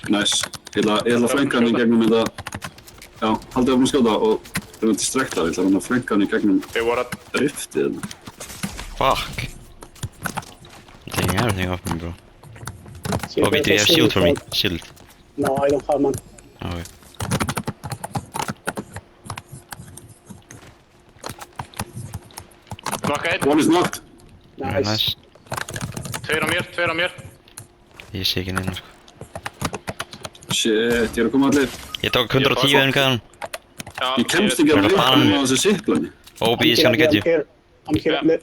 Nice. Ég ætla að flanka hann í gegnum þetta. Já, haldið upp að skjóta og reyna að distracta. Ég ætla að flanka hann í gegnum riftið. Fuck. You're taking everything off me, bro. Bobby, do you have shield for me? Shield. No, I don't have, man. Okay. Knocka einn. One is knocked. Nice. Tveir á mér. Ég sé ekki neina, sko. Shit, ég er að koma allir. Ég tók 110 en gæðan. Ég kemst ekki að Bara líka bann. á þessu ziplani. Obi is gonna get you. I'm here, I'm here.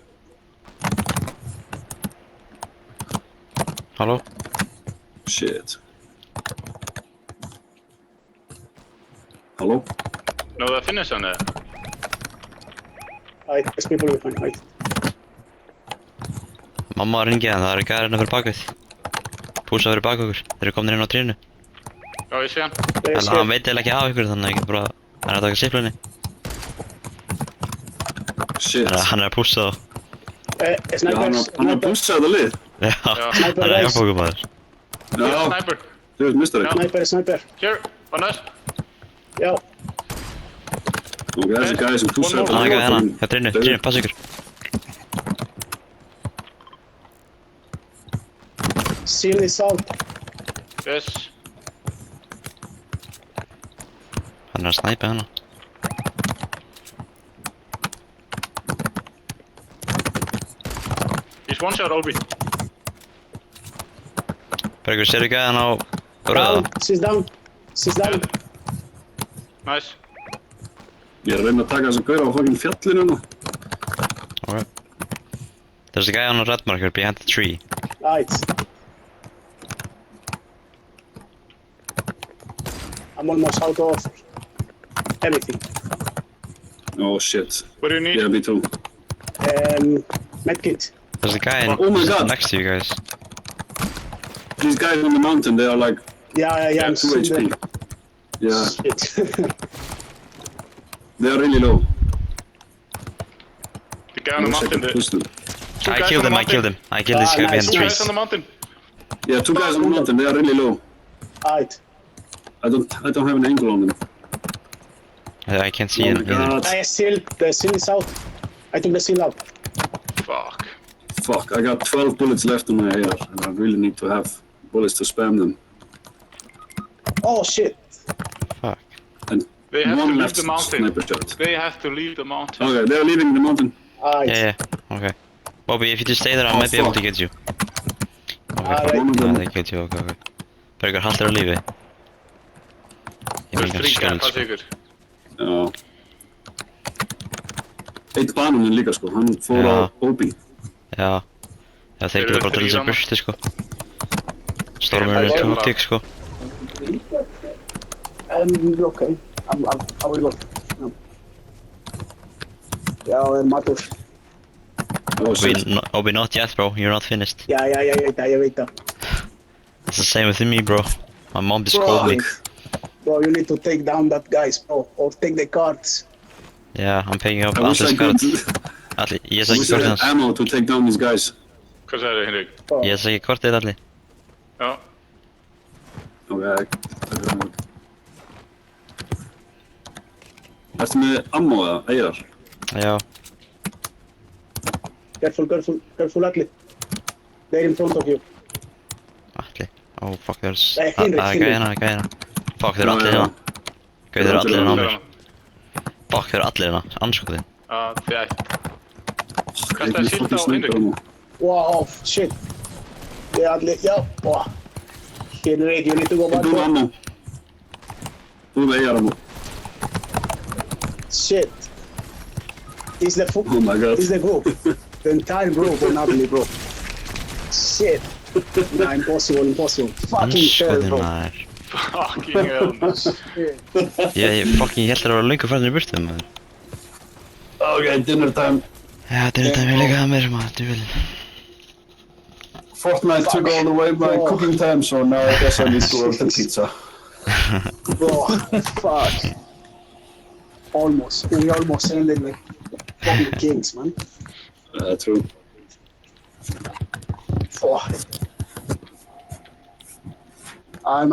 Halló? Shit. Halló? Náðu að finna þessu hann eða? Right, there's people behind, right. Mamma var að ringja en það eru gæðarinn fyrir bakvið. Púsa fyrir bak okkur. Þeir eru komin inn á trínu. Já, ég sé hann. There's En hann veit eiginlega ekki af ykkur þannig að ég get bara... Hann er að taka siplunni. Shit. Hann er að púsa þá. Já, hann er að pússa þetta lið. Já, hann er að hjálpa okkur maður. Já, Sniper. þú veist mistari. Sniper. Here, on us. Já. Ok, þessi gæði sem pússa þetta Hann er lið. gæði hérna. Hjá trínu, passa ykkur. Seal is out. Yes. Hann er að snæpa hana. He's one shot, Obi. Bergur, sérðu gæðan á rauða? She's down. Nice. Ég er að reyna að taka þessa gauðra á fucking fjallinu nú. Ok. There's a guy on a red marker behind the tree. Right. I'm almost out of everything. Oh shit. What do you need? Yeah, me too. Medkit. There's a guy Oh my god. next to you guys. These guys on the mountain, they are like Yeah, I'm 2 seeing HP. them. Yeah, Shit. they are really low. The guy on the mountain. Push them. I killed him. I killed this guy behind the Two nice. guys on trees. the mountain. Yeah, 2 guys on the mountain, they are really low. Right. I don't have an angle on them. I can't see Oh him my either. god. The seal is out. I took the seal out. Fuck. Fuck, I got 12 bullets left on my AR and I really need to have bullets to spam them. Oh shit. Fuck. And They have to one leave left the mountain. sniper shot. They have to leave the mountain. Okay, they are leaving the mountain. Right. Yeah. Okay. Bobby, if you just stay there, I Oh, might be able to fuck. get you. Okay. Alright. One of Yeah, them. they killed you. Okay. Bergur, haldur á lífi. Ég There's vil three ekki guys, skjöld, passa sko. ykkur. Já. Eitt bananinn líka sko, hann fór á Já. Obi. Já. Já, þeir Þeir geta eru bara til þrír þess að annars. bursti, sko. Stormur Þeir er eru bara- tóktík, sko. Okay. I will go. No. Yeah, Matus. Oh shit. Obi, not yet, bro. You're not finished. Yeah, я вижу. It's the same with me, bro. My mom just called me. Bro, you need to take down that guys, bro, or take the cards. Yeah, I'm picking up I wish I Atlas could. kort. Atli, ég I sé ekki wish I kortið had hans. ammo to take down these guys. Hvað sagði þið, Henrik? Bro. Ég sé ekki kortið, Atli. Já. Okay. Ertu með ammo eða? AR? Já. Careful, Atli. They're in front of you. Atli. Oh, fuck, there's... Nei, Hinrik, Gæðina. Fuck, þeir eru allir hérna. Gauð, þeir eru allir hérna á mér. Fuck, þeir eru allir hérna. Anskotin. Já, þið ætti. Ég Kastaði er síld fucking á sniper Hinrik. ammo. Wow, shit. Yeah, Atli, yeah. Wow. Henrik, you need to go back. Þú með ammo. Þú með AR ammo. Shit. Is the Oh my god. Is the group. The entire group on Atli, bro. Shit. Nah, impossible. Fucking hell, Anskotin, bro. maður. Fucking hell. Ég fucking held að það var löngu færðin í burtu, maður. Okay, dinner time. Já, þetta er þetta mér líka að mér, maður. Þú vil... Fortnite took all away my cooking time, so now I guess I need to order pizza. Bro, fuck. We almost ended like fucking kings, man. True. Fuck. I'm